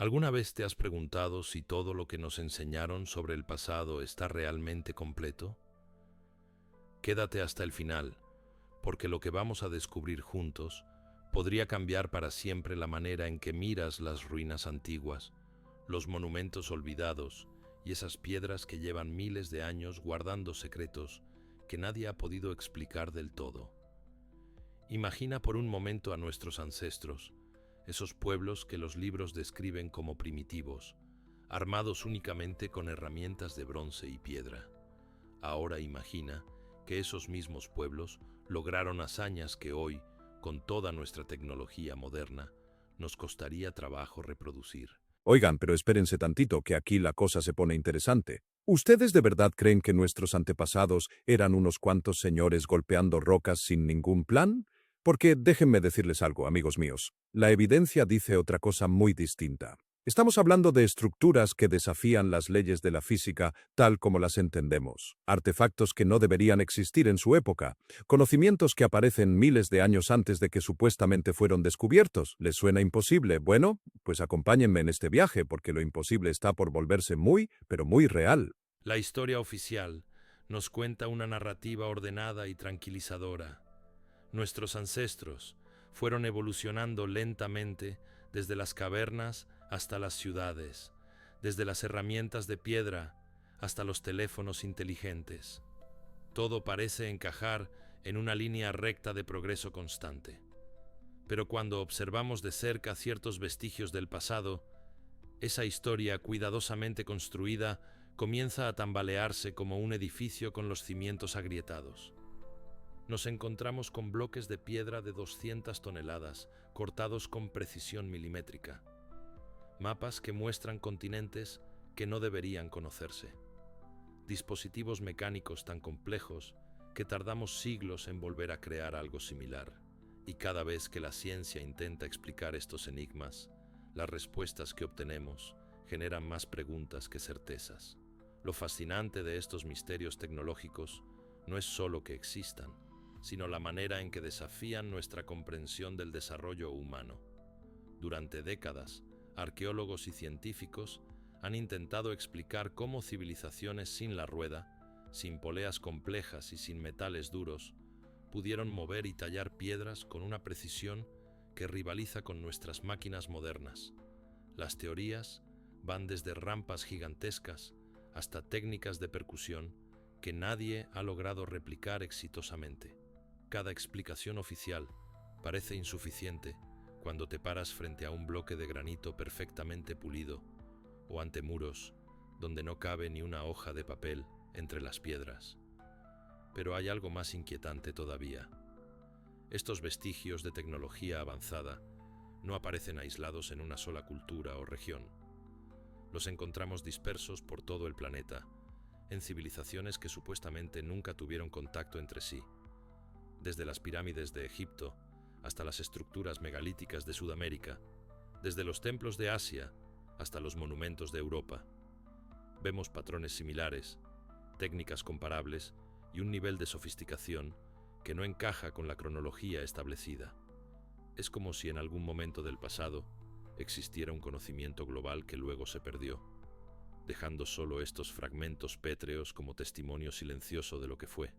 ¿Alguna vez te has preguntado si todo lo que nos enseñaron sobre el pasado está realmente completo? Quédate hasta el final, porque lo que vamos a descubrir juntos podría cambiar para siempre la manera en que miras las ruinas antiguas, los monumentos olvidados y esas piedras que llevan miles de años guardando secretos que nadie ha podido explicar del todo. Imagina por un momento a nuestros ancestros, esos pueblos que los libros describen como primitivos, armados únicamente con herramientas de bronce y piedra. Ahora imagina que esos mismos pueblos lograron hazañas que hoy, con toda nuestra tecnología moderna, nos costaría trabajo reproducir. Oigan, pero espérense tantito, que aquí la cosa se pone interesante. ¿Ustedes de verdad creen que nuestros antepasados eran unos cuantos señores golpeando rocas sin ningún plan? Porque déjenme decirles algo, amigos míos. La evidencia dice otra cosa muy distinta. Estamos hablando de estructuras que desafían las leyes de la física tal como las entendemos, artefactos que no deberían existir en su época, conocimientos que aparecen miles de años antes de que supuestamente fueron descubiertos. ¿Les suena imposible? Bueno, pues acompáñenme en este viaje porque lo imposible está por volverse muy, pero muy real. La historia oficial nos cuenta una narrativa ordenada y tranquilizadora. Nuestros ancestros fueron evolucionando lentamente desde las cavernas hasta las ciudades, desde las herramientas de piedra hasta los teléfonos inteligentes. Todo parece encajar en una línea recta de progreso constante. Pero cuando observamos de cerca ciertos vestigios del pasado, esa historia cuidadosamente construida comienza a tambalearse como un edificio con los cimientos agrietados. Nos encontramos con bloques de piedra de 200 toneladas, cortados con precisión milimétrica. Mapas que muestran continentes que no deberían conocerse. Dispositivos mecánicos tan complejos que tardamos siglos en volver a crear algo similar. Y cada vez que la ciencia intenta explicar estos enigmas, las respuestas que obtenemos generan más preguntas que certezas. Lo fascinante de estos misterios tecnológicos no es solo que existan, sino la manera en que desafían nuestra comprensión del desarrollo humano. Durante décadas, arqueólogos y científicos han intentado explicar cómo civilizaciones sin la rueda, sin poleas complejas y sin metales duros, pudieron mover y tallar piedras con una precisión que rivaliza con nuestras máquinas modernas. Las teorías van desde rampas gigantescas hasta técnicas de percusión que nadie ha logrado replicar exitosamente. Cada explicación oficial parece insuficiente cuando te paras frente a un bloque de granito perfectamente pulido o ante muros donde no cabe ni una hoja de papel entre las piedras. Pero hay algo más inquietante todavía. Estos vestigios de tecnología avanzada no aparecen aislados en una sola cultura o región. Los encontramos dispersos por todo el planeta, en civilizaciones que supuestamente nunca tuvieron contacto entre sí. Desde las pirámides de Egipto hasta las estructuras megalíticas de Sudamérica, desde los templos de Asia hasta los monumentos de Europa. Vemos patrones similares, técnicas comparables y un nivel de sofisticación que no encaja con la cronología establecida. Es como si en algún momento del pasado existiera un conocimiento global que luego se perdió, dejando solo estos fragmentos pétreos como testimonio silencioso de lo que fue.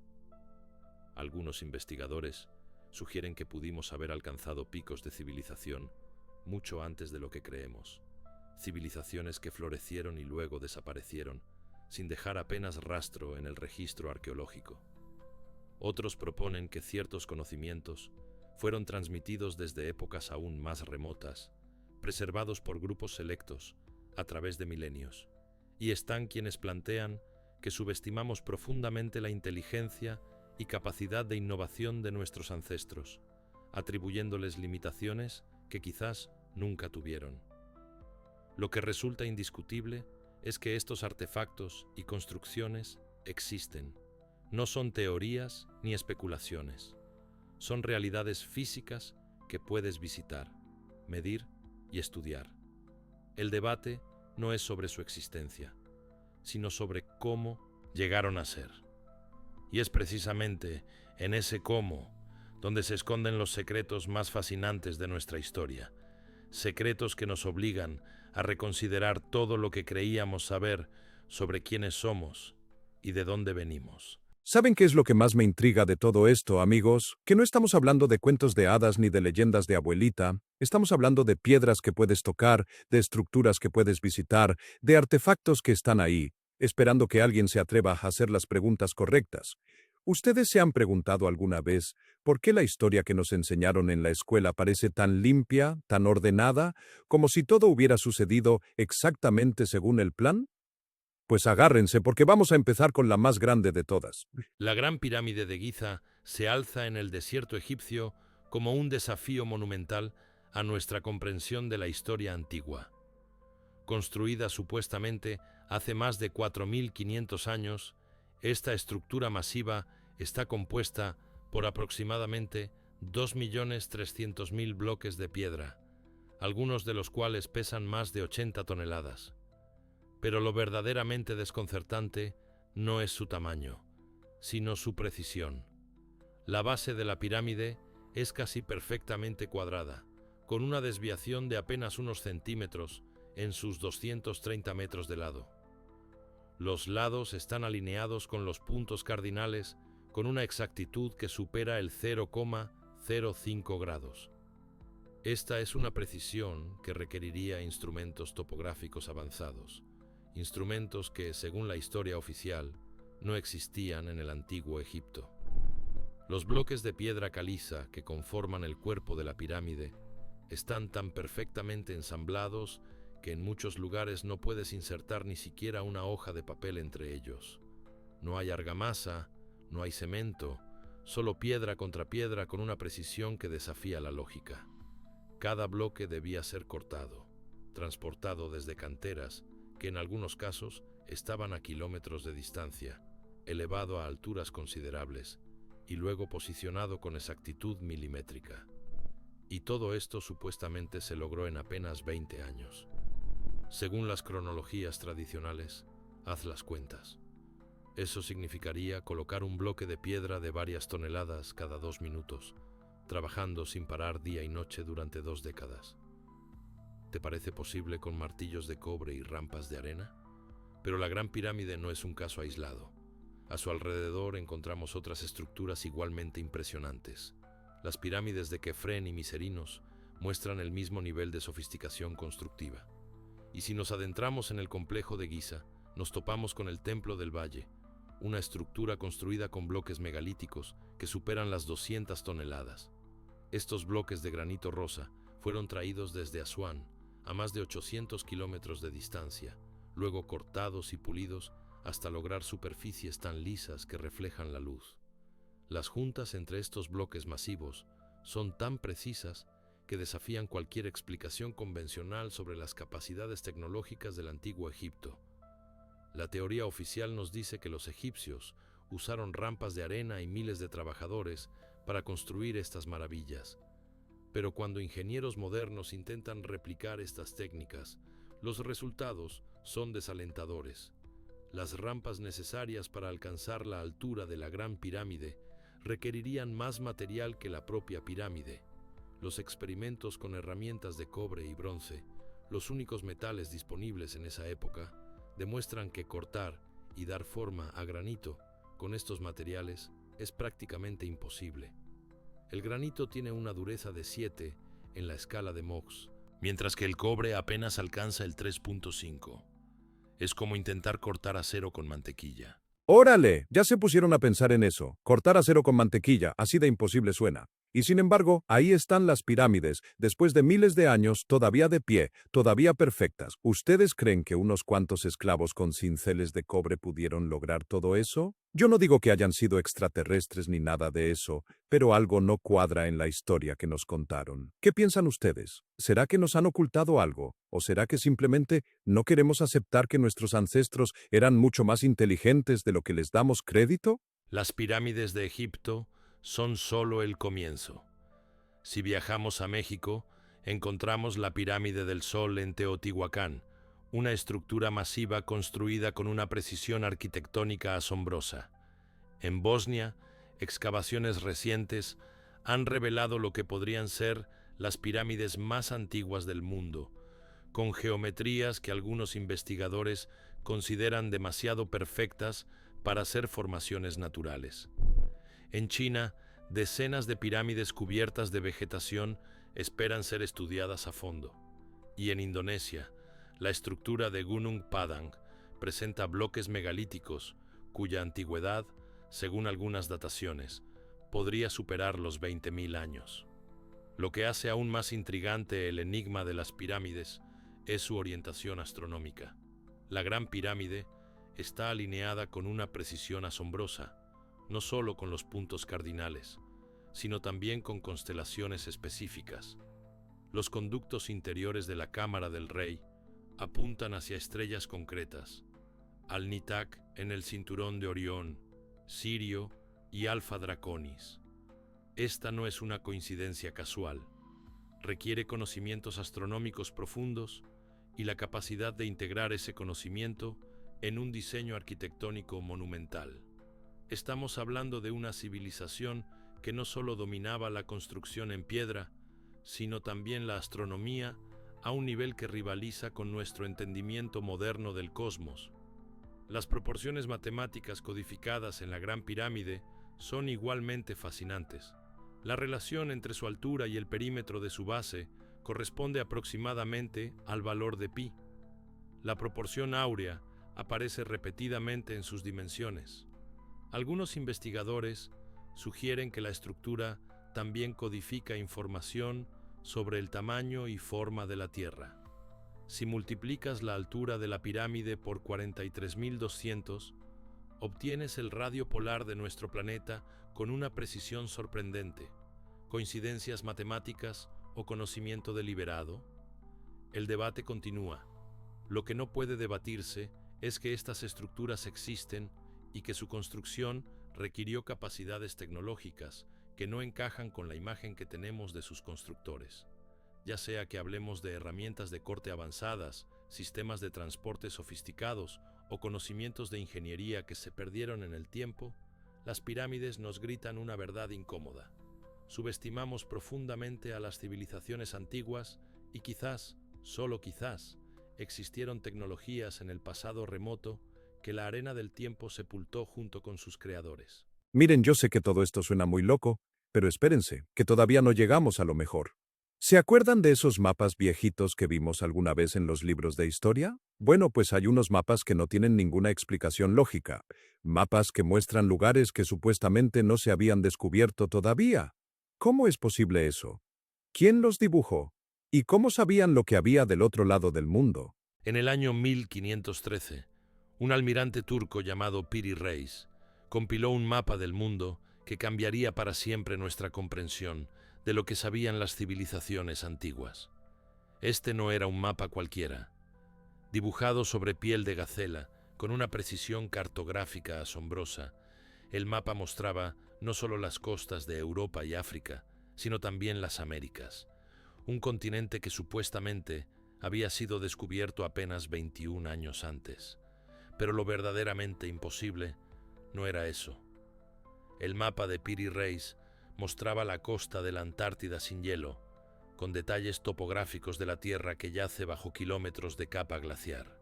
Algunos investigadores sugieren que pudimos haber alcanzado picos de civilización mucho antes de lo que creemos, civilizaciones que florecieron y luego desaparecieron, sin dejar apenas rastro en el registro arqueológico. Otros proponen que ciertos conocimientos fueron transmitidos desde épocas aún más remotas, preservados por grupos selectos a través de milenios. Y están quienes plantean que subestimamos profundamente la inteligencia y capacidad de innovación de nuestros ancestros, atribuyéndoles limitaciones que quizás nunca tuvieron. Lo que resulta indiscutible es que estos artefactos y construcciones existen. No son teorías ni especulaciones. Son realidades físicas que puedes visitar, medir y estudiar. El debate no es sobre su existencia, sino sobre cómo llegaron a ser. Y es precisamente en ese cómo donde se esconden los secretos más fascinantes de nuestra historia, secretos que nos obligan a reconsiderar todo lo que creíamos saber sobre quiénes somos y de dónde venimos. ¿Saben qué es lo que más me intriga de todo esto, amigos? Que no estamos hablando de cuentos de hadas ni de leyendas de abuelita. Estamos hablando de piedras que puedes tocar, de estructuras que puedes visitar, de artefactos que están ahí, esperando que alguien se atreva a hacer las preguntas correctas. ¿Ustedes se han preguntado alguna vez por qué la historia que nos enseñaron en la escuela parece tan limpia, tan ordenada, como si todo hubiera sucedido exactamente según el plan? Pues agárrense porque vamos a empezar con la más grande de todas. La Gran Pirámide de Giza se alza en el desierto egipcio como un desafío monumental a nuestra comprensión de la historia antigua. Construida supuestamente hace más de 4.500 años, esta estructura masiva está compuesta por aproximadamente 2.300.000 bloques de piedra, algunos de los cuales pesan más de 80 toneladas. Pero lo verdaderamente desconcertante no es su tamaño, sino su precisión. La base de la pirámide es casi perfectamente cuadrada, con una desviación de apenas unos centímetros en sus 230 metros de lado. Los lados están alineados con los puntos cardinales con una exactitud que supera el 0,05 grados. Esta es una precisión que requeriría instrumentos topográficos avanzados, instrumentos que, según la historia oficial, no existían en el antiguo Egipto. Los bloques de piedra caliza que conforman el cuerpo de la pirámide están tan perfectamente ensamblados que en muchos lugares no puedes insertar ni siquiera una hoja de papel entre ellos. No hay argamasa, no hay cemento, solo piedra contra piedra con una precisión que desafía la lógica. Cada bloque debía ser cortado, transportado desde canteras que en algunos casos estaban a kilómetros de distancia, elevado a alturas considerables y luego posicionado con exactitud milimétrica. Y todo esto supuestamente se logró en apenas 20 años. Según las cronologías tradicionales, haz las cuentas. Eso significaría colocar un bloque de piedra de varias toneladas cada 2 minutos, trabajando sin parar día y noche durante 2 décadas. ¿Te parece posible con martillos de cobre y rampas de arena? Pero la Gran Pirámide no es un caso aislado. A su alrededor encontramos otras estructuras igualmente impresionantes. Las pirámides de Kefren y Miserinos muestran el mismo nivel de sofisticación constructiva. Y si nos adentramos en el complejo de Giza, nos topamos con el Templo del Valle, una estructura construida con bloques megalíticos que superan las 200 toneladas. Estos bloques de granito rosa fueron traídos desde Asuán, a más de 800 kilómetros de distancia, luego cortados y pulidos hasta lograr superficies tan lisas que reflejan la luz. Las juntas entre estos bloques masivos son tan precisas que desafían cualquier explicación convencional sobre las capacidades tecnológicas del antiguo Egipto. La teoría oficial nos dice que los egipcios usaron rampas de arena y miles de trabajadores para construir estas maravillas. Pero cuando ingenieros modernos intentan replicar estas técnicas, los resultados son desalentadores. Las rampas necesarias para alcanzar la altura de la Gran Pirámide requerirían más material que la propia pirámide. Los experimentos con herramientas de cobre y bronce, los únicos metales disponibles en esa época, demuestran que cortar y dar forma a granito con estos materiales es prácticamente imposible. El granito tiene una dureza de 7 en la escala de Mohs, mientras que el cobre apenas alcanza el 3.5. Es como intentar cortar acero con mantequilla. ¡Órale! Ya se pusieron a pensar en eso. Cortar acero con mantequilla, así de imposible suena. Y sin embargo, ahí están las pirámides, después de miles de años, todavía de pie, todavía perfectas. ¿Ustedes creen que unos cuantos esclavos con cinceles de cobre pudieron lograr todo eso? Yo no digo que hayan sido extraterrestres ni nada de eso, pero algo no cuadra en la historia que nos contaron. ¿Qué piensan ustedes? ¿Será que nos han ocultado algo? ¿O será que simplemente no queremos aceptar que nuestros ancestros eran mucho más inteligentes de lo que les damos crédito? Las pirámides de Egipto son solo el comienzo. Si viajamos a México, encontramos la Pirámide del Sol en Teotihuacán, una estructura masiva construida con una precisión arquitectónica asombrosa. En Bosnia, excavaciones recientes han revelado lo que podrían ser las pirámides más antiguas del mundo, con geometrías que algunos investigadores consideran demasiado perfectas para ser formaciones naturales. En China, decenas de pirámides cubiertas de vegetación esperan ser estudiadas a fondo. Y en Indonesia, la estructura de Gunung Padang presenta bloques megalíticos cuya antigüedad, según algunas dataciones, podría superar los 20.000 años. Lo que hace aún más intrigante el enigma de las pirámides es su orientación astronómica. La Gran Pirámide está alineada con una precisión asombrosa, no solo con los puntos cardinales, sino también con constelaciones específicas. Los conductos interiores de la Cámara del Rey apuntan hacia estrellas concretas: Al-Nitak en el cinturón de Orión, Sirio y Alfa Draconis. Esta no es una coincidencia casual. Requiere conocimientos astronómicos profundos y la capacidad de integrar ese conocimiento en un diseño arquitectónico monumental. Estamos hablando de una civilización que no solo dominaba la construcción en piedra, sino también la astronomía a un nivel que rivaliza con nuestro entendimiento moderno del cosmos. Las proporciones matemáticas codificadas en la Gran Pirámide son igualmente fascinantes. La relación entre su altura y el perímetro de su base corresponde aproximadamente al valor de pi. La proporción áurea aparece repetidamente en sus dimensiones. Algunos investigadores sugieren que la estructura también codifica información sobre el tamaño y forma de la Tierra. Si multiplicas la altura de la pirámide por 43.200, obtienes el radio polar de nuestro planeta con una precisión sorprendente. ¿Coincidencias matemáticas o conocimiento deliberado? El debate continúa. Lo que no puede debatirse es que estas estructuras existen y que su construcción requirió capacidades tecnológicas que no encajan con la imagen que tenemos de sus constructores. Ya sea que hablemos de herramientas de corte avanzadas, sistemas de transporte sofisticados o conocimientos de ingeniería que se perdieron en el tiempo, las pirámides nos gritan una verdad incómoda. Subestimamos profundamente a las civilizaciones antiguas y quizás, solo quizás, existieron tecnologías en el pasado remoto que la arena del tiempo sepultó junto con sus creadores. Miren, yo sé que todo esto suena muy loco, pero espérense, que todavía no llegamos a lo mejor. ¿Se acuerdan de esos mapas viejitos que vimos alguna vez en los libros de historia? Bueno, pues hay unos mapas que no tienen ninguna explicación lógica. Mapas que muestran lugares que supuestamente no se habían descubierto todavía. ¿Cómo es posible eso? ¿Quién los dibujó? ¿Y cómo sabían lo que había del otro lado del mundo? En el año 1513, un almirante turco llamado Piri Reis compiló un mapa del mundo que cambiaría para siempre nuestra comprensión de lo que sabían las civilizaciones antiguas. Este no era un mapa cualquiera. Dibujado sobre piel de gacela, con una precisión cartográfica asombrosa, el mapa mostraba no solo las costas de Europa y África, sino también las Américas, un continente que supuestamente había sido descubierto apenas 21 años antes. Pero lo verdaderamente imposible no era eso. El mapa de Piri Reis mostraba la costa de la Antártida sin hielo, con detalles topográficos de la Tierra que yace bajo kilómetros de capa glaciar.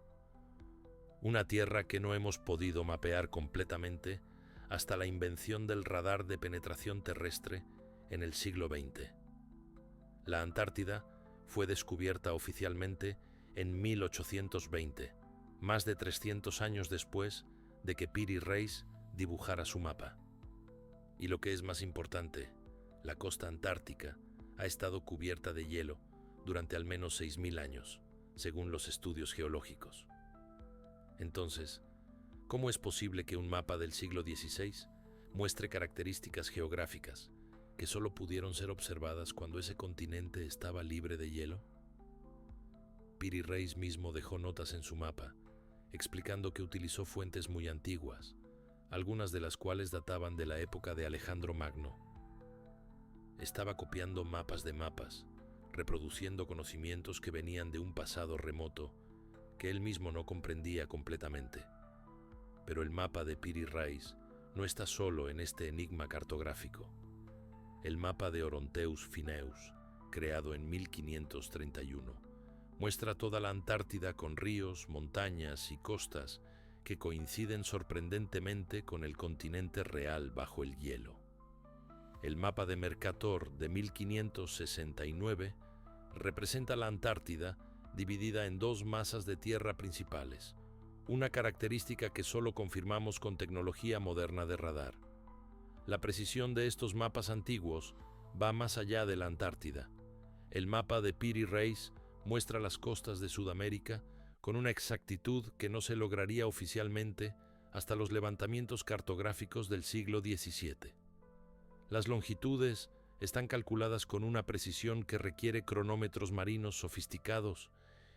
Una Tierra que no hemos podido mapear completamente hasta la invención del radar de penetración terrestre en el siglo XX. La Antártida fue descubierta oficialmente en 1820, más de 300 años después de que Piri Reis dibujara su mapa. Y lo que es más importante, la costa antártica ha estado cubierta de hielo durante al menos 6.000 años, según los estudios geológicos. Entonces, ¿cómo es posible que un mapa del siglo XVI muestre características geográficas que solo pudieron ser observadas cuando ese continente estaba libre de hielo? Piri Reis mismo dejó notas en su mapa, explicando que utilizó fuentes muy antiguas, algunas de las cuales databan de la época de Alejandro Magno. Estaba copiando mapas de mapas, reproduciendo conocimientos que venían de un pasado remoto que él mismo no comprendía completamente. Pero el mapa de Piri Reis no está solo en este enigma cartográfico. El mapa de Oronteus Phineus, creado en 1531, Muestra toda la Antártida con ríos, montañas y costas que coinciden sorprendentemente con el continente real bajo el hielo. El mapa de Mercator de 1569 representa la Antártida dividida en dos masas de tierra principales, una característica que solo confirmamos con tecnología moderna de radar. La precisión de estos mapas antiguos va más allá de la Antártida. El mapa de Peary Race muestra las costas de Sudamérica con una exactitud que no se lograría oficialmente hasta los levantamientos cartográficos del siglo XVII. Las longitudes están calculadas con una precisión que requiere cronómetros marinos sofisticados,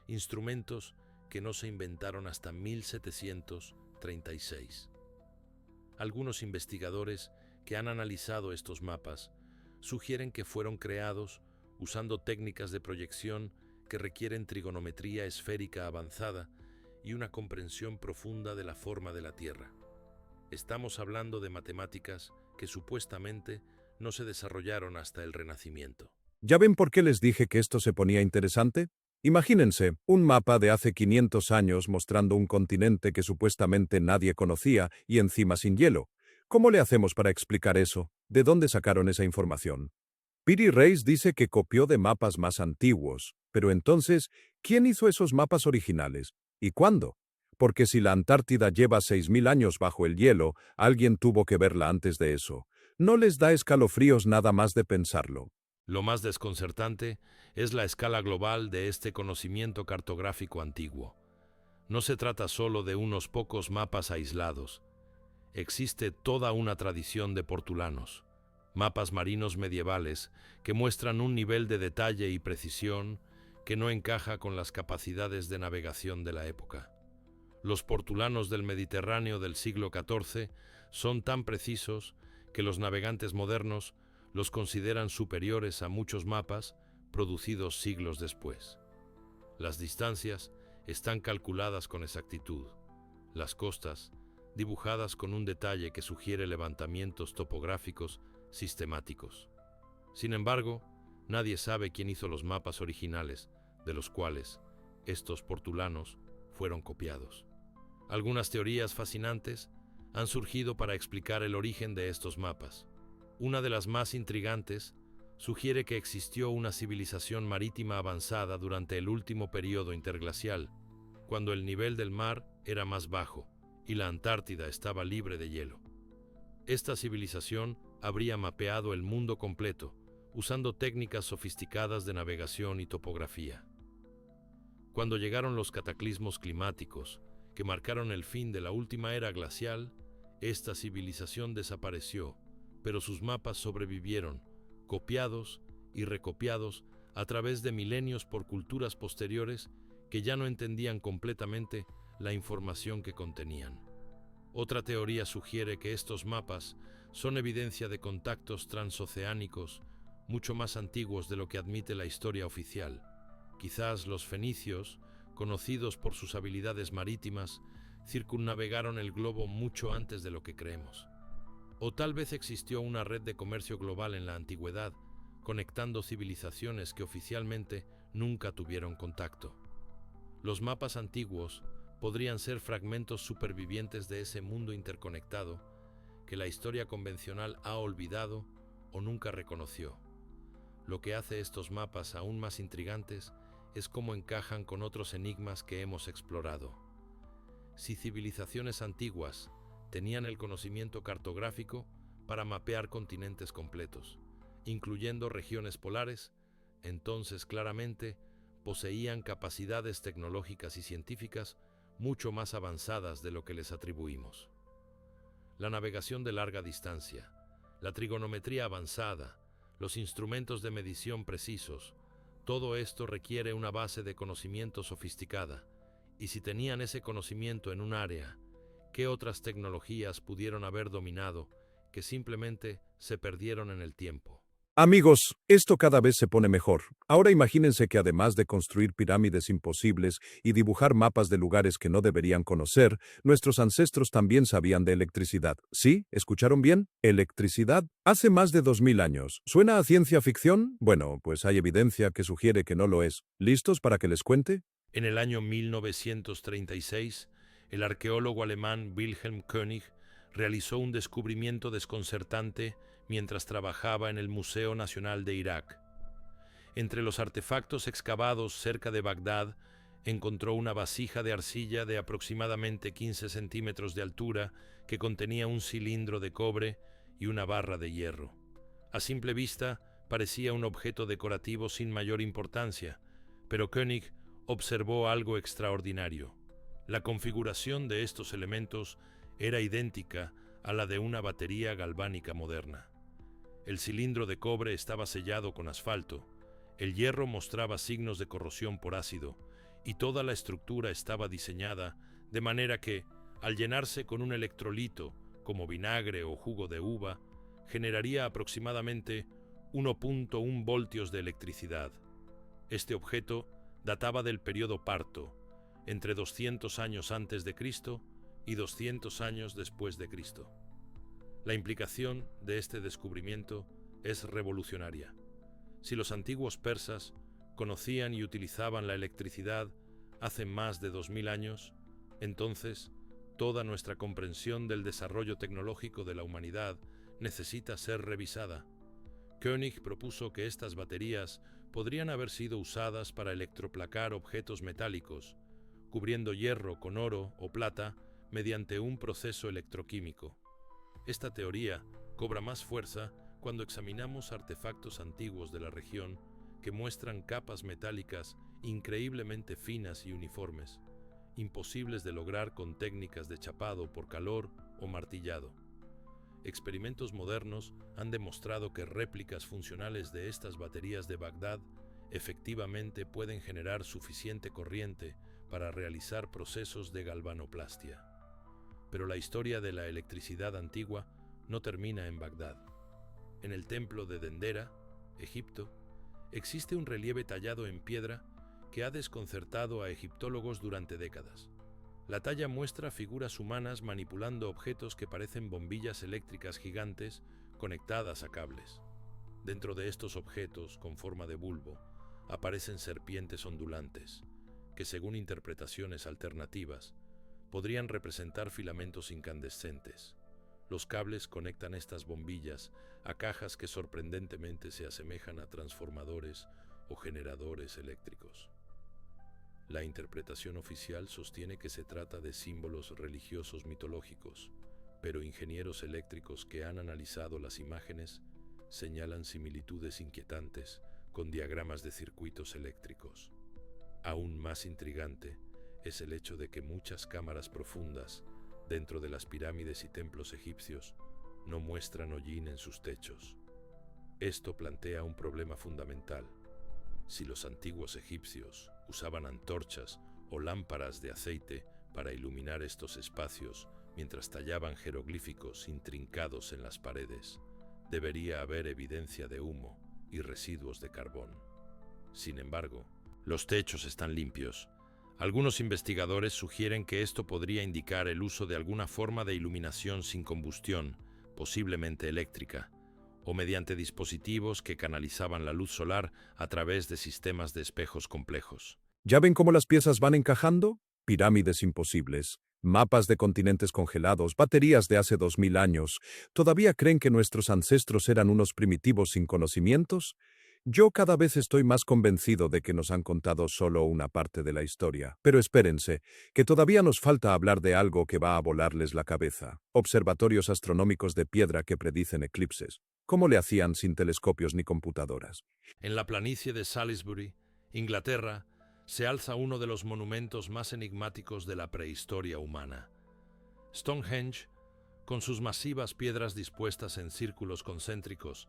instrumentos que no se inventaron hasta 1736. Algunos investigadores que han analizado estos mapas sugieren que fueron creados usando técnicas de proyección que requieren trigonometría esférica avanzada y una comprensión profunda de la forma de la Tierra. Estamos hablando de matemáticas que supuestamente no se desarrollaron hasta el Renacimiento. ¿Ya ven por qué les dije que esto se ponía interesante? Imagínense, un mapa de hace 500 años mostrando un continente que supuestamente nadie conocía y encima sin hielo. ¿Cómo le hacemos para explicar eso? ¿De dónde sacaron esa información? Peary Race dice que copió de mapas más antiguos, pero entonces, ¿quién hizo esos mapas originales? ¿Y cuándo? Porque si la Antártida lleva 6.000 años bajo el hielo, alguien tuvo que verla antes de eso. ¿No les da escalofríos nada más de pensarlo? Lo más desconcertante es la escala global de este conocimiento cartográfico antiguo. No se trata solo de unos pocos mapas aislados. Existe toda una tradición de portulanos, mapas marinos medievales que muestran un nivel de detalle y precisión que no encaja con las capacidades de navegación de la época. Los portulanos del Mediterráneo del siglo XIV son tan precisos que los navegantes modernos los consideran superiores a muchos mapas producidos siglos después. Las distancias están calculadas con exactitud, las costas dibujadas con un detalle que sugiere levantamientos topográficos sistemáticos. Sin embargo, nadie sabe quién hizo los mapas originales, de los cuales estos portulanos fueron copiados. Algunas teorías fascinantes han surgido para explicar el origen de estos mapas. Una de las más intrigantes sugiere que existió una civilización marítima avanzada durante el último período interglacial, cuando el nivel del mar era más bajo y la Antártida estaba libre de hielo. Esta civilización habría mapeado el mundo completo, usando técnicas sofisticadas de navegación y topografía. Cuando llegaron los cataclismos climáticos, que marcaron el fin de la última era glacial, esta civilización desapareció, pero sus mapas sobrevivieron, copiados y recopiados a través de milenios por culturas posteriores que ya no entendían completamente la información que contenían. Otra teoría sugiere que estos mapas son evidencia de contactos transoceánicos mucho más antiguos de lo que admite la historia oficial. Quizás los fenicios, conocidos por sus habilidades marítimas, circunnavegaron el globo mucho antes de lo que creemos. O tal vez existió una red de comercio global en la antigüedad, conectando civilizaciones que oficialmente nunca tuvieron contacto. Los mapas antiguos podrían ser fragmentos supervivientes de ese mundo interconectado que la historia convencional ha olvidado o nunca reconoció. Lo que hace estos mapas aún más intrigantes es cómo encajan con otros enigmas que hemos explorado. Si civilizaciones antiguas tenían el conocimiento cartográfico para mapear continentes completos, incluyendo regiones polares, entonces claramente poseían capacidades tecnológicas y científicas mucho más avanzadas de lo que les atribuimos. La navegación de larga distancia, la trigonometría avanzada, los instrumentos de medición precisos, todo esto requiere una base de conocimiento sofisticada, y si tenían ese conocimiento en un área, ¿qué otras tecnologías pudieron haber dominado que simplemente se perdieron en el tiempo? Amigos, esto cada vez se pone mejor. Ahora imagínense que además de construir pirámides imposibles y dibujar mapas de lugares que no deberían conocer, nuestros ancestros también sabían de electricidad. ¿Sí? ¿Escucharon bien? Electricidad. Hace más de 2000 años. ¿Suena a ciencia ficción? Bueno, pues hay evidencia que sugiere que no lo es. ¿Listos para que les cuente? En el año 1936, el arqueólogo alemán Wilhelm König realizó un descubrimiento desconcertante mientras trabajaba en el Museo Nacional de Irak. Entre los artefactos excavados cerca de Bagdad, encontró una vasija de arcilla de aproximadamente 15 centímetros de altura que contenía un cilindro de cobre y una barra de hierro. A simple vista, parecía un objeto decorativo sin mayor importancia, pero König observó algo extraordinario. La configuración de estos elementos era idéntica a la de una batería galvánica moderna. El cilindro de cobre estaba sellado con asfalto, el hierro mostraba signos de corrosión por ácido, y toda la estructura estaba diseñada de manera que, al llenarse con un electrolito, como vinagre o jugo de uva, generaría aproximadamente 1.1 voltios de electricidad. Este objeto databa del período Parto, entre 200 años antes de Cristo y 200 años después de Cristo. La implicación de este descubrimiento es revolucionaria. Si los antiguos persas conocían y utilizaban la electricidad hace más de 2000 años, entonces toda nuestra comprensión del desarrollo tecnológico de la humanidad necesita ser revisada. König propuso que estas baterías podrían haber sido usadas para electroplacar objetos metálicos, cubriendo hierro con oro o plata mediante un proceso electroquímico. Esta teoría cobra más fuerza cuando examinamos artefactos antiguos de la región que muestran capas metálicas increíblemente finas y uniformes, imposibles de lograr con técnicas de chapado por calor o martillado. Experimentos modernos han demostrado que réplicas funcionales de estas baterías de Bagdad efectivamente pueden generar suficiente corriente para realizar procesos de galvanoplastia. Pero la historia de la electricidad antigua no termina en Bagdad. En el templo de Dendera, Egipto, existe un relieve tallado en piedra que ha desconcertado a egiptólogos durante décadas. La talla muestra figuras humanas manipulando objetos que parecen bombillas eléctricas gigantes conectadas a cables. Dentro de estos objetos, con forma de bulbo, aparecen serpientes ondulantes, que según interpretaciones alternativas, podrían representar filamentos incandescentes. Los cables conectan estas bombillas a cajas que sorprendentemente se asemejan a transformadores o generadores eléctricos. La interpretación oficial sostiene que se trata de símbolos religiosos mitológicos, pero ingenieros eléctricos que han analizado las imágenes señalan similitudes inquietantes con diagramas de circuitos eléctricos. Aún más intrigante es el hecho de que muchas cámaras profundas dentro de las pirámides y templos egipcios no muestran hollín en sus techos. Esto plantea un problema fundamental. Si los antiguos egipcios usaban antorchas o lámparas de aceite para iluminar estos espacios mientras tallaban jeroglíficos intrincados en las paredes, debería haber evidencia de humo y residuos de carbón. Sin embargo, los techos están limpios. Algunos investigadores sugieren que esto podría indicar el uso de alguna forma de iluminación sin combustión, posiblemente eléctrica, o mediante dispositivos que canalizaban la luz solar a través de sistemas de espejos complejos. ¿Ya ven cómo las piezas van encajando? Pirámides imposibles, mapas de continentes congelados, baterías de hace 2000 años. ¿Todavía creen que nuestros ancestros eran unos primitivos sin conocimientos? Yo cada vez estoy más convencido de que nos han contado solo una parte de la historia. Pero espérense, que todavía nos falta hablar de algo que va a volarles la cabeza. Observatorios astronómicos de piedra que predicen eclipses. ¿Cómo le hacían sin telescopios ni computadoras? En la planicie de Salisbury, Inglaterra, se alza uno de los monumentos más enigmáticos de la prehistoria humana. Stonehenge, con sus masivas piedras dispuestas en círculos concéntricos,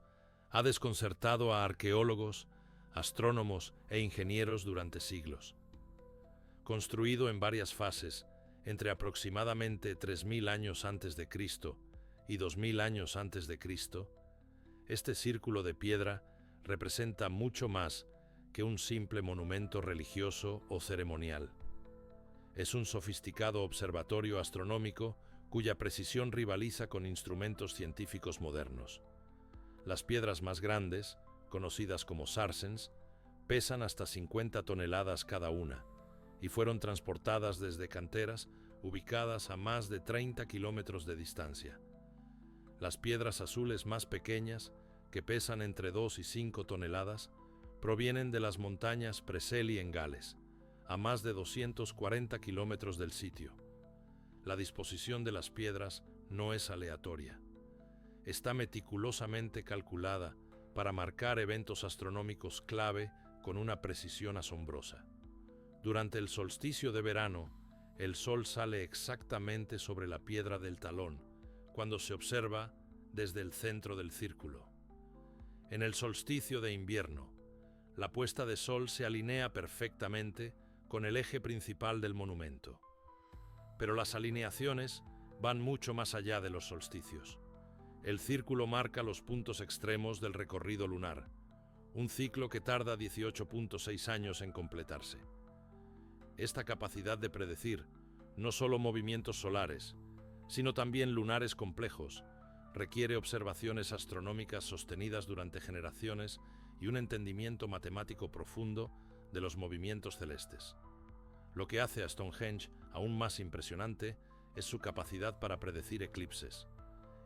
ha desconcertado a arqueólogos, astrónomos e ingenieros durante siglos. Construido en varias fases, entre aproximadamente 3000 años antes de Cristo y 2000 años antes de Cristo, Este círculo de piedra representa mucho más que un simple monumento religioso o ceremonial. Es un sofisticado observatorio astronómico cuya precisión rivaliza con instrumentos científicos modernos. Las piedras más grandes, conocidas como sársens, pesan hasta 50 toneladas cada una y fueron transportadas desde canteras ubicadas a más de 30 kilómetros de distancia. Las piedras azules más pequeñas, que pesan entre 2 y 5 toneladas, provienen de las montañas Preseli en Gales, a más de 240 kilómetros del sitio. La disposición de las piedras no es aleatoria. Está meticulosamente calculada para marcar eventos astronómicos clave con una precisión asombrosa. Durante el solsticio de verano, el sol sale exactamente sobre la piedra del talón, cuando se observa desde el centro del círculo. En el solsticio de invierno, la puesta de sol se alinea perfectamente con el eje principal del monumento. Pero las alineaciones van mucho más allá de los solsticios. El círculo marca los puntos extremos del recorrido lunar, un ciclo que tarda 18.6 años en completarse. Esta capacidad de predecir no solo movimientos solares, sino también lunares complejos, requiere observaciones astronómicas sostenidas durante generaciones y un entendimiento matemático profundo de los movimientos celestes. Lo que hace a Stonehenge aún más impresionante es su capacidad para predecir eclipses.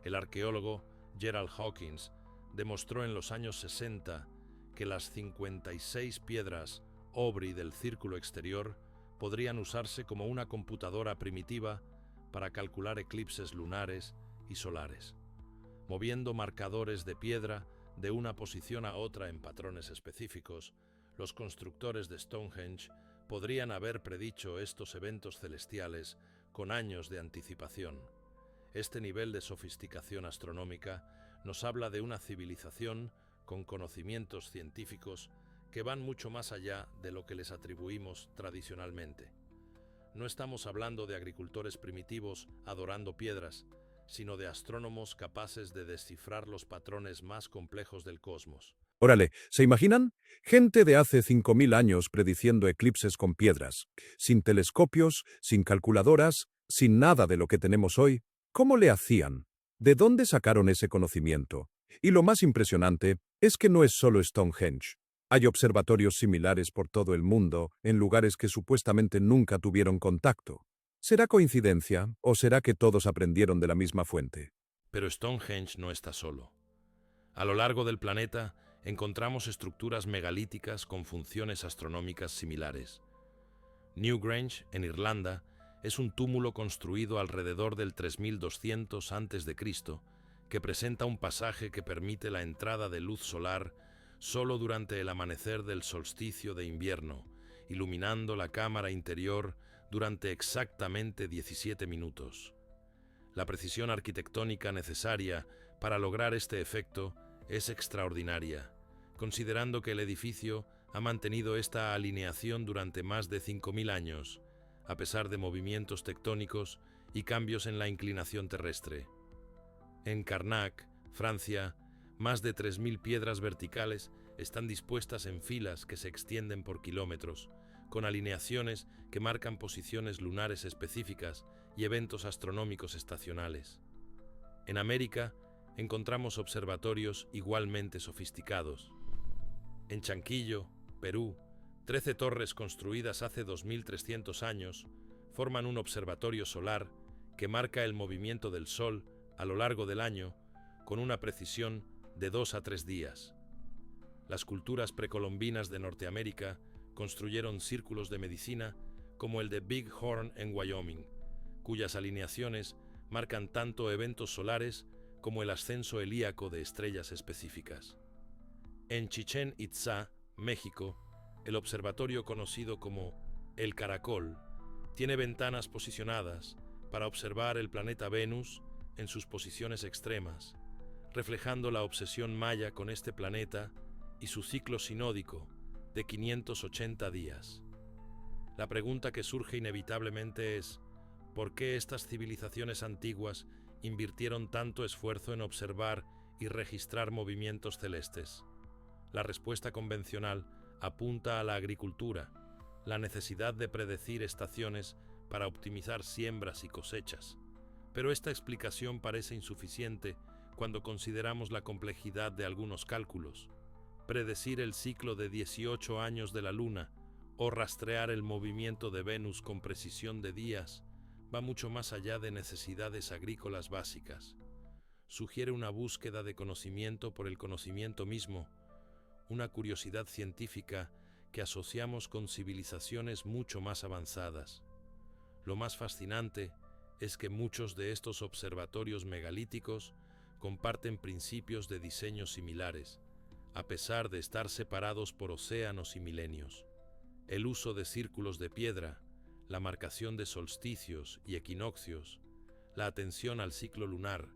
El arqueólogo Gerald Hawkins demostró en los años 60 que las 56 piedras Aubry del círculo exterior podrían usarse como una computadora primitiva para calcular eclipses lunares y solares, moviendo marcadores de piedra de una posición a otra en patrones específicos. Los constructores de Stonehenge podrían haber predicho estos eventos celestiales con años de anticipación. Este nivel de sofisticación astronómica nos habla de una civilización con conocimientos científicos que van mucho más allá de lo que les atribuimos tradicionalmente. No estamos hablando de agricultores primitivos adorando piedras, sino de astrónomos capaces de descifrar los patrones más complejos del cosmos. Órale, ¿se imaginan? Gente de hace 5000 años prediciendo eclipses con piedras, sin telescopios, sin calculadoras, sin nada de lo que tenemos hoy. ¿Cómo le hacían? ¿De dónde sacaron ese conocimiento? Y lo más impresionante es que no es solo Stonehenge. Hay observatorios similares por todo el mundo, en lugares que supuestamente nunca tuvieron contacto. ¿Será coincidencia o será que todos aprendieron de la misma fuente? Pero Stonehenge no está solo. A lo largo del planeta encontramos estructuras megalíticas con funciones astronómicas similares. Newgrange, en Irlanda, es un túmulo construido alrededor del 3200 a.C. que presenta un pasaje que permite la entrada de luz solar solo durante el amanecer del solsticio de invierno, iluminando la cámara interior durante exactamente 17 minutos. La precisión arquitectónica necesaria para lograr este efecto es extraordinaria, considerando que el edificio ha mantenido esta alineación durante más de 5000 años, a pesar de movimientos tectónicos y cambios en la inclinación terrestre. En Carnac, Francia, más de 3000 piedras verticales están dispuestas en filas que se extienden por kilómetros, con alineaciones que marcan posiciones lunares específicas y eventos astronómicos estacionales. En América, encontramos observatorios igualmente sofisticados. En Chanquillo, Perú, 13 torres construidas hace 2300 años forman un observatorio solar que marca el movimiento del Sol a lo largo del año con una precisión de 2 a 3 días. Las culturas precolombinas de Norteamérica construyeron círculos de medicina como el de Big Horn en Wyoming, cuyas alineaciones marcan tanto eventos solares como el ascenso helíaco de estrellas específicas. En Chichén Itzá, México, el observatorio conocido como El Caracol tiene ventanas posicionadas para observar el planeta Venus en sus posiciones extremas, reflejando la obsesión maya con este planeta y su ciclo sinódico de 580 días. La pregunta que surge inevitablemente es: ¿por qué estas civilizaciones antiguas invirtieron tanto esfuerzo en observar y registrar movimientos celestes. La respuesta convencional apunta a la agricultura, la necesidad de predecir estaciones para optimizar siembras y cosechas. Pero esta explicación parece insuficiente cuando consideramos la complejidad de algunos cálculos. Predecir el ciclo de 18 años de la Luna o rastrear el movimiento de Venus con precisión de días va mucho más allá de necesidades agrícolas básicas. Sugiere una búsqueda de conocimiento por el conocimiento mismo, una curiosidad científica que asociamos con civilizaciones mucho más avanzadas. Lo más fascinante es que muchos de estos observatorios megalíticos comparten principios de diseño similares, a pesar de estar separados por océanos y milenios. El uso de círculos de piedra, la marcación de solsticios y equinoccios, la atención al ciclo lunar,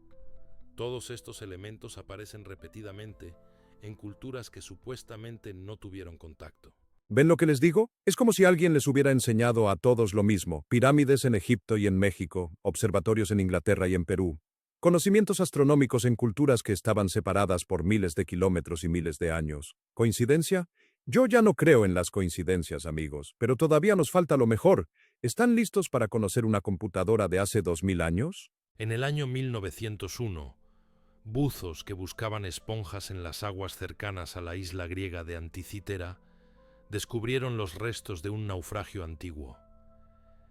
todos estos elementos aparecen repetidamente en culturas que supuestamente no tuvieron contacto. ¿Ven lo que les digo? Es como si alguien les hubiera enseñado a todos lo mismo: pirámides en Egipto y en México, observatorios en Inglaterra y en Perú, conocimientos astronómicos en culturas que estaban separadas por miles de kilómetros y miles de años. ¿Coincidencia? Yo ya no creo en las coincidencias, amigos, pero todavía nos falta lo mejor. ¿Están listos para conocer una computadora de hace 2000 años? En el año 1901, buzos que buscaban esponjas en las aguas cercanas a la isla griega de Anticítera descubrieron los restos de un naufragio antiguo.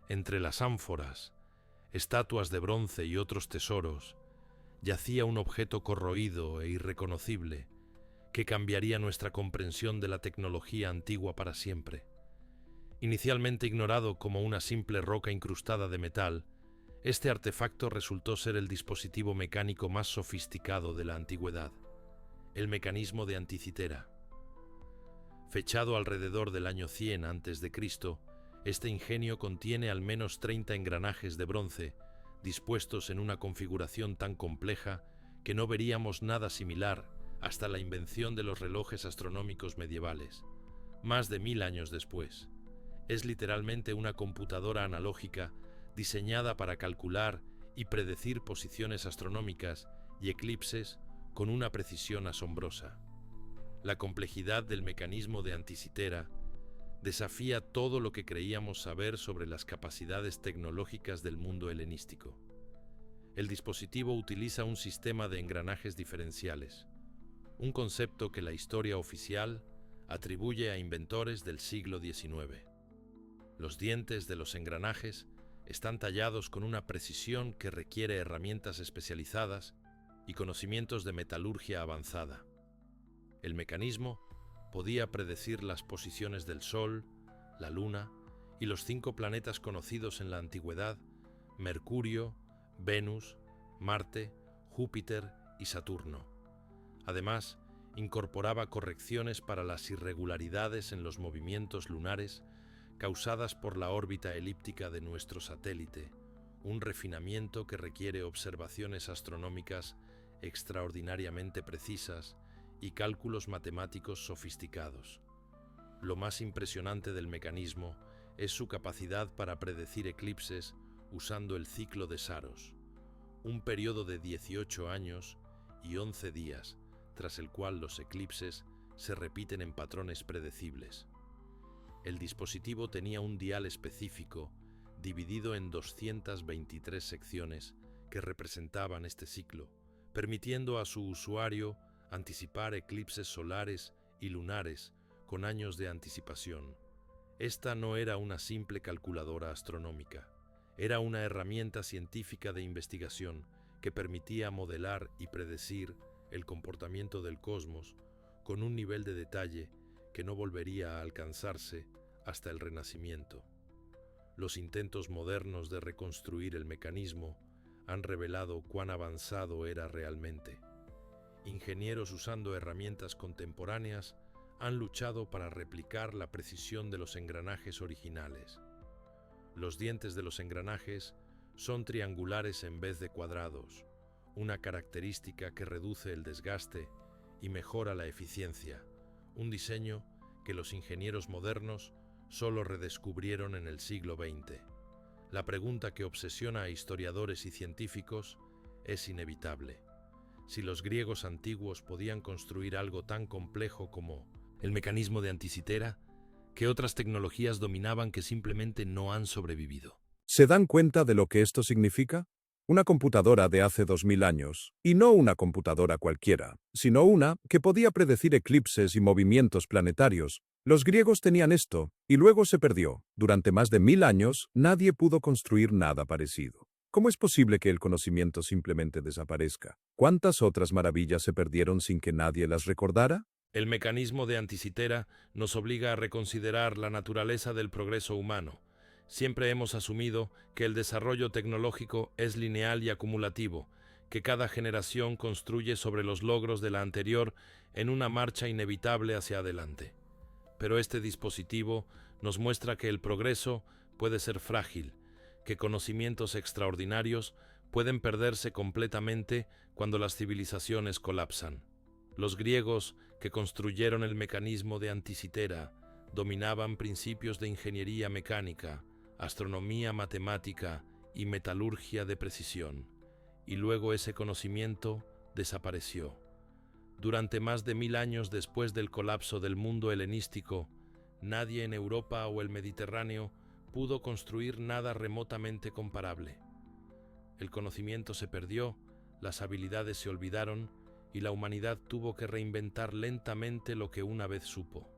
Entre las ánforas, estatuas de bronce y otros tesoros, yacía un objeto corroído e irreconocible que cambiaría nuestra comprensión de la tecnología antigua para siempre. Inicialmente ignorado como una simple roca incrustada de metal, este artefacto resultó ser el dispositivo mecánico más sofisticado de la antigüedad, el mecanismo de Anticítera. Fechado alrededor del año 100 a.C., este ingenio contiene al menos 30 engranajes de bronce, dispuestos en una configuración tan compleja que no veríamos nada similar hasta la invención de los relojes astronómicos medievales, más de 1000 años después. Es literalmente una computadora analógica diseñada para calcular y predecir posiciones astronómicas y eclipses con una precisión asombrosa. La complejidad del mecanismo de Anticítera desafía todo lo que creíamos saber sobre las capacidades tecnológicas del mundo helenístico. El dispositivo utiliza un sistema de engranajes diferenciales, un concepto que la historia oficial atribuye a inventores del siglo XIX. Los dientes de los engranajes están tallados con una precisión que requiere herramientas especializadas y conocimientos de metalurgia avanzada. El mecanismo podía predecir las posiciones del Sol, la Luna y los 5 planetas conocidos en la antigüedad: Mercurio, Venus, Marte, Júpiter y Saturno. Además, incorporaba correcciones para las irregularidades en los movimientos lunares causadas por la órbita elíptica de nuestro satélite, un refinamiento que requiere observaciones astronómicas extraordinariamente precisas y cálculos matemáticos sofisticados. Lo más impresionante del mecanismo es su capacidad para predecir eclipses usando el ciclo de Saros, un periodo de 18 años y 11 días, tras el cual los eclipses se repiten en patrones predecibles. El dispositivo tenía un dial específico, dividido en 223 secciones que representaban este ciclo, permitiendo a su usuario anticipar eclipses solares y lunares con años de anticipación. Esta no era una simple calculadora astronómica, era una herramienta científica de investigación que permitía modelar y predecir el comportamiento del cosmos con un nivel de detalle que no volvería a alcanzarse hasta el Renacimiento. Los intentos modernos de reconstruir el mecanismo han revelado cuán avanzado era realmente. Ingenieros usando herramientas contemporáneas han luchado para replicar la precisión de los engranajes originales. Los dientes de los engranajes son triangulares en vez de cuadrados, una característica que reduce el desgaste y mejora la eficiencia, un diseño que los ingenieros modernos solo redescubrieron en el siglo XX. La pregunta que obsesiona a historiadores y científicos es inevitable. Si los griegos antiguos podían construir algo tan complejo como el mecanismo de Anticitera, ¿qué otras tecnologías dominaban que simplemente no han sobrevivido? ¿Se dan cuenta de lo que esto significa? Una computadora de hace 2000 años, y no una computadora cualquiera, sino una que podía predecir eclipses y movimientos planetarios. Los griegos tenían esto, y luego se perdió. Durante más de 1000 años, nadie pudo construir nada parecido. ¿Cómo es posible que el conocimiento simplemente desaparezca? ¿Cuántas otras maravillas se perdieron sin que nadie las recordara? El mecanismo de Anticitera nos obliga a reconsiderar la naturaleza del progreso humano. Siempre hemos asumido que el desarrollo tecnológico es lineal y acumulativo, que cada generación construye sobre los logros de la anterior en una marcha inevitable hacia adelante. Pero este dispositivo nos muestra que el progreso puede ser frágil, que conocimientos extraordinarios pueden perderse completamente cuando las civilizaciones colapsan. Los griegos que construyeron el mecanismo de Anticitera dominaban principios de ingeniería mecánica, astronomía matemática y metalurgia de precisión, y luego ese conocimiento desapareció. Durante más de 1000 años después del colapso del mundo helenístico, nadie en Europa o el Mediterráneo pudo construir nada remotamente comparable. El conocimiento se perdió, las habilidades se olvidaron, y la humanidad tuvo que reinventar lentamente lo que una vez supo.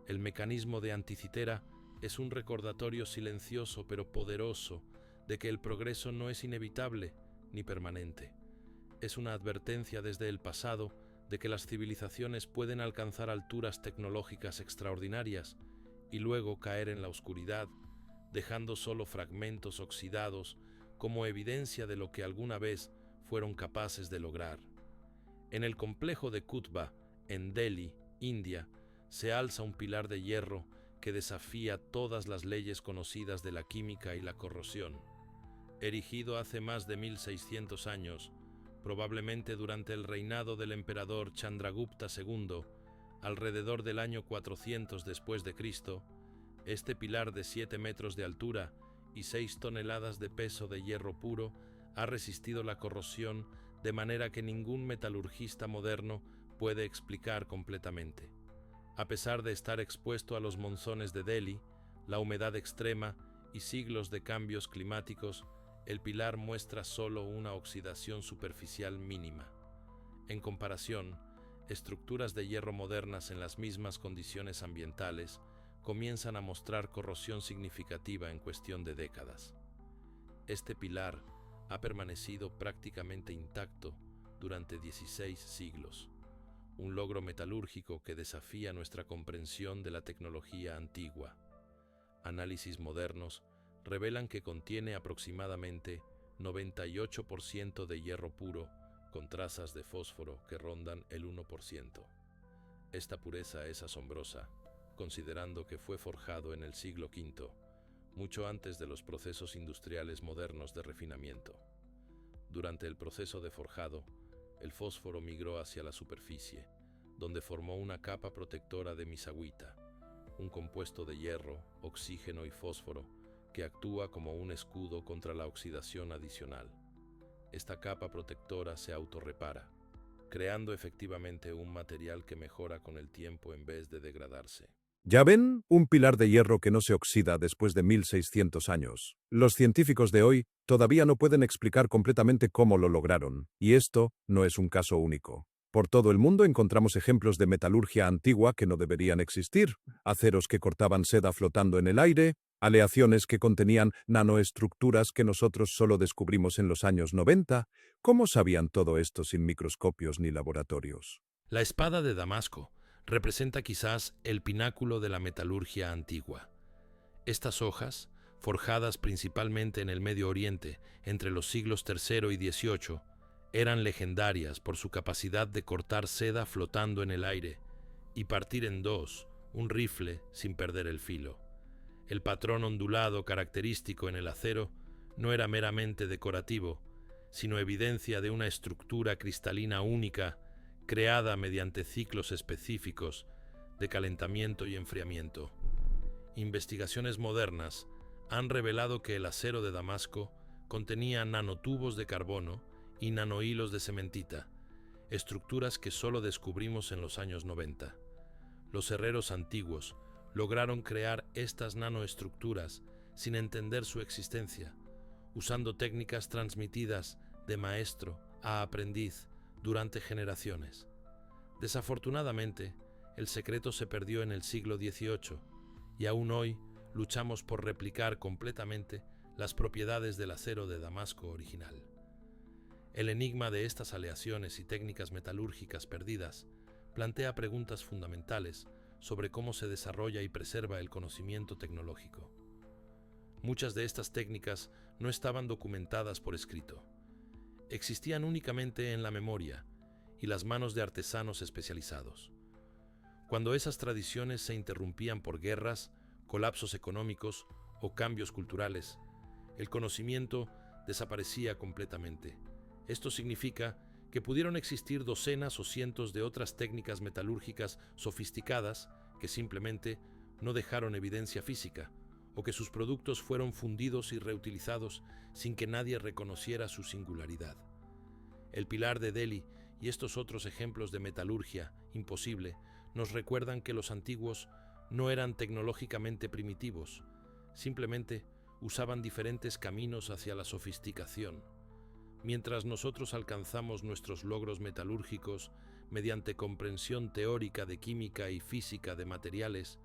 El mecanismo de Anticitera es un recordatorio silencioso pero poderoso de que el progreso no es inevitable ni permanente. Es una advertencia desde el pasado de que las civilizaciones pueden alcanzar alturas tecnológicas extraordinarias y luego caer en la oscuridad, dejando solo fragmentos oxidados como evidencia de lo que alguna vez fueron capaces de lograr. En el complejo de Qutba, en Delhi, India, se alza un pilar de hierro que desafía todas las leyes conocidas de la química y la corrosión. Erigido hace más de 1600 años, probablemente durante el reinado del emperador Chandragupta II, alrededor del año 400 después de Cristo, este pilar de 7 metros de altura y 6 toneladas de peso de hierro puro ha resistido la corrosión de manera que ningún metalurgista moderno puede explicar completamente. A pesar de estar expuesto a los monzones de Delhi, la humedad extrema y siglos de cambios climáticos, el pilar muestra solo una oxidación superficial mínima. En comparación, estructuras de hierro modernas en las mismas condiciones ambientales comienzan a mostrar corrosión significativa en cuestión de décadas. Este pilar ha permanecido prácticamente intacto durante 16 siglos, un logro metalúrgico que desafía nuestra comprensión de la tecnología antigua. Análisis modernos revelan que contiene aproximadamente 98% de hierro puro con trazas de fósforo que rondan el 1%. Esta pureza es asombrosa, considerando que fue forjado en el siglo V, mucho antes de los procesos industriales modernos de refinamiento. Durante el proceso de forjado, el fósforo migró hacia la superficie, donde formó una capa protectora de misaguita, un compuesto de hierro, oxígeno y fósforo que actúa como un escudo contra la oxidación adicional. Esta capa protectora se autorrepara, creando efectivamente un material que mejora con el tiempo en vez de degradarse. ¿Ya ven? Un pilar de hierro que no se oxida después de 1600 años. Los científicos de hoy todavía no pueden explicar completamente cómo lo lograron, y esto no es un caso único. Por todo el mundo encontramos ejemplos de metalurgia antigua que no deberían existir, aceros que cortaban seda flotando en el aire, aleaciones que contenían nanoestructuras que nosotros solo descubrimos en los años 90. ¿Cómo sabían todo esto sin microscopios ni laboratorios? La espada de Damasco representa quizás el pináculo de la metalurgia antigua. Estas hojas, forjadas principalmente en el Medio Oriente entre los siglos III y XVIII, eran legendarias por su capacidad de cortar seda flotando en el aire y partir en dos un rifle sin perder el filo. El patrón ondulado característico en el acero no era meramente decorativo, sino evidencia de una estructura cristalina única creada mediante ciclos específicos de calentamiento y enfriamiento. Investigaciones modernas han revelado que el acero de Damasco contenía nanotubos de carbono y nanohilos de cementita, estructuras que solo descubrimos en los años 90. Los herreros antiguos lograron crear estas nanoestructuras sin entender su existencia, usando técnicas transmitidas de maestro a aprendiz durante generaciones. Desafortunadamente, el secreto se perdió en el siglo XVIII y aún hoy luchamos por replicar completamente las propiedades del acero de Damasco original. El enigma de estas aleaciones y técnicas metalúrgicas perdidas plantea preguntas fundamentales sobre cómo se desarrolla y preserva el conocimiento tecnológico. Muchas de estas técnicas no estaban documentadas por escrito. Existían únicamente en la memoria y las manos de artesanos especializados. Cuando esas tradiciones se interrumpían por guerras, colapsos económicos o cambios culturales, el conocimiento desaparecía completamente. Esto significa que pudieron existir docenas o cientos de otras técnicas metalúrgicas sofisticadas que simplemente no dejaron evidencia física, o que sus productos fueron fundidos y reutilizados sin que nadie reconociera su singularidad. El Pilar de Delhi y estos otros ejemplos de metalurgia imposible nos recuerdan que los antiguos no eran tecnológicamente primitivos, simplemente usaban diferentes caminos hacia la sofisticación. Mientras nosotros alcanzamos nuestros logros metalúrgicos mediante comprensión teórica de química y física de materiales,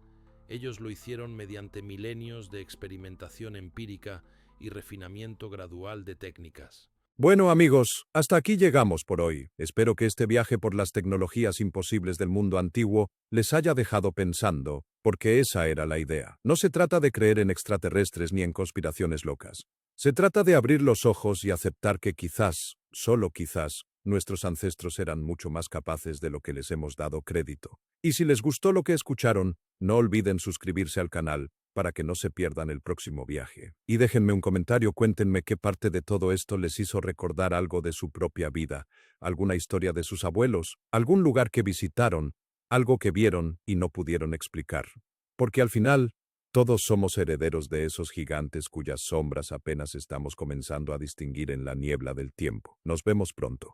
ellos lo hicieron mediante milenios de experimentación empírica y refinamiento gradual de técnicas. Bueno amigos, hasta aquí llegamos por hoy. Espero que este viaje por las tecnologías imposibles del mundo antiguo les haya dejado pensando, porque esa era la idea. No se trata de creer en extraterrestres ni en conspiraciones locas. Se trata de abrir los ojos y aceptar que quizás, solo quizás, nuestros ancestros eran mucho más capaces de lo que les hemos dado crédito. Y si les gustó lo que escucharon, no olviden suscribirse al canal, para que no se pierdan el próximo viaje. Y déjenme un comentario, cuéntenme qué parte de todo esto les hizo recordar algo de su propia vida, alguna historia de sus abuelos, algún lugar que visitaron, algo que vieron y no pudieron explicar. Porque al final, todos somos herederos de esos gigantes cuyas sombras apenas estamos comenzando a distinguir en la niebla del tiempo. Nos vemos pronto.